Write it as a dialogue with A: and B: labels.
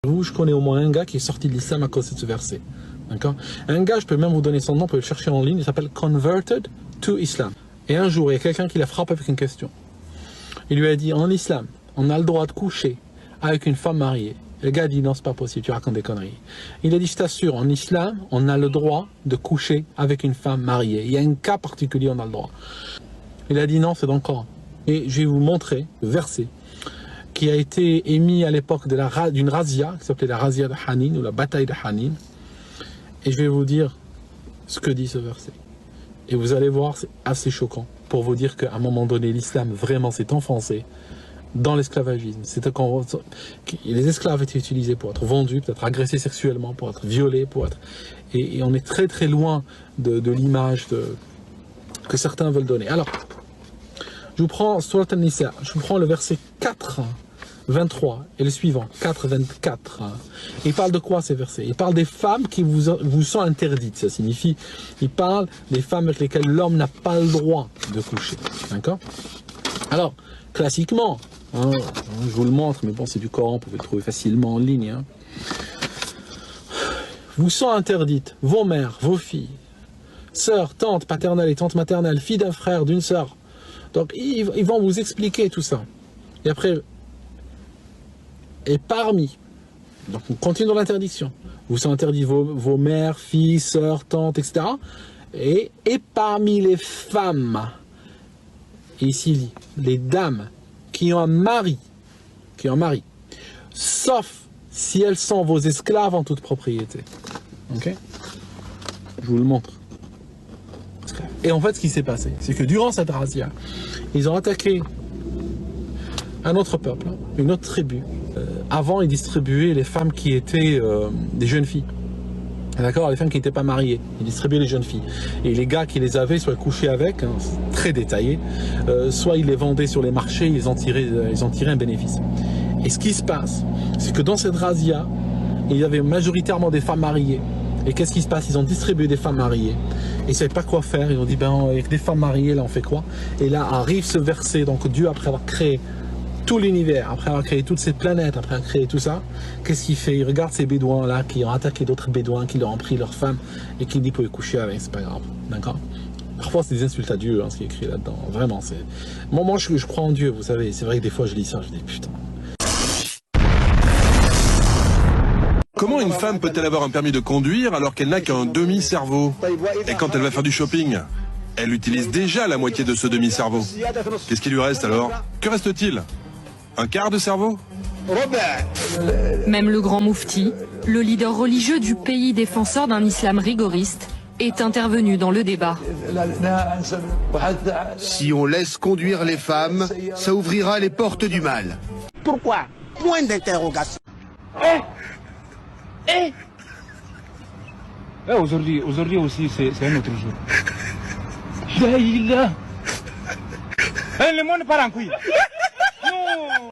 A: Je connais au moins un gars qui est sorti de l'islam à cause de ce verset. D'accord? Un gars, je peux même vous donner son nom, vous pouvez le chercher en ligne, il s'appelle Converted to Islam. Et un jour, il y a quelqu'un qui l'a frappé avec une question. Il lui a dit, en islam, on a le droit de coucher avec une femme mariée. Le gars a dit, non, c'est pas possible, tu racontes des conneries. Il a dit, je t'assure, en islam, on a le droit de coucher avec une femme mariée. Il y a un cas particulier, on a le droit. Il a dit, non, c'est dans le Coran. Et je vais vous montrer le verset qui a été émis à l'époque d'une razzia, qui s'appelait la razzia de Hanin, ou la bataille de Hanin. Et je vais vous dire ce que dit ce verset. Et vous allez voir, c'est assez choquant, pour vous dire qu'à un moment donné, l'islam vraiment s'est enfoncé dans l'esclavagisme. C'était quand les esclaves étaient utilisés pour être vendus, peut-être agressés sexuellement, pour être violés, pour être... Et on est très très loin de l'image que certains veulent donner. Alors, je vous prends Surat An-Nisa, je vous prends le verset 4, 23 et le suivant, 4, 24. Il parle de quoi ces versets? Il parle des femmes qui vous sont interdites, ça signifie, il parle des femmes avec lesquelles l'homme n'a pas le droit de coucher. D'accord? Alors, classiquement, hein, je vous le montre, mais bon, c'est du Coran, vous pouvez le trouver facilement en ligne. Hein. Vous sont interdites vos mères, vos filles, sœurs, tantes paternelles et tantes maternelles, filles d'un frère, d'une sœur. Donc, ils vont vous expliquer tout ça. Et après, et parmi, donc on continue dans l'interdiction, vous sont interdits vos mères, filles, sœurs, tantes, etc. Et parmi les femmes, et ici il dit, les dames qui ont un mari, sauf si elles sont vos esclaves en toute propriété. Ok? Je vous le montre. Et en fait, ce qui s'est passé, c'est que durant cette razzia, ils ont attaqué un autre peuple, une autre tribu. Avant, ils distribuaient les femmes qui étaient des jeunes filles. D'accord? Les femmes qui n'étaient pas mariées. Ils distribuaient les jeunes filles. Et les gars qui les avaient, soit couchés avec, hein, très détaillé, soit ils les vendaient sur les marchés, ils en tiraient un bénéfice. Et ce qui se passe, c'est que dans cette razzia, il y avait majoritairement des femmes mariées. Et qu'est-ce qui se passe? Ils ont distribué des femmes mariées. Et ils ne savaient pas quoi faire. Ils ont dit, ben, avec des femmes mariées, là, on fait quoi? Et là arrive ce verset. Donc Dieu, après avoir créé tout l'univers, après avoir créé toutes ces planètes, après avoir créé tout ça, qu'est-ce qu'il fait? Il regarde ces bédouins-là qui ont attaqué d'autres bédouins, qui leur ont pris leurs femmes, et qui dit, vous pouvez coucher avec, c'est pas grave. D'accord? Parfois, c'est des insultes à Dieu, hein, ce qui est écrit là-dedans. Vraiment, c'est... Moi, je crois en Dieu, vous savez. C'est vrai que des fois, je lis ça, je dis, putain.
B: Comment une femme peut-elle avoir un permis de conduire alors qu'elle n'a qu'un demi-cerveau? Et quand elle va faire du shopping, elle utilise déjà la moitié de ce demi-cerveau. Qu'est-ce qui lui reste alors? Que reste-t-il? Un quart de cerveau?
C: Même le grand moufti, le leader religieux du pays défenseur d'un islam rigoriste, est intervenu dans le débat.
D: Si on laisse conduire les femmes, ça ouvrira les portes du mal.
E: Pourquoi? Point d'interrogation.
F: Aujourd'hui aussi, c'est un autre jour. Le monde part en couille. Non.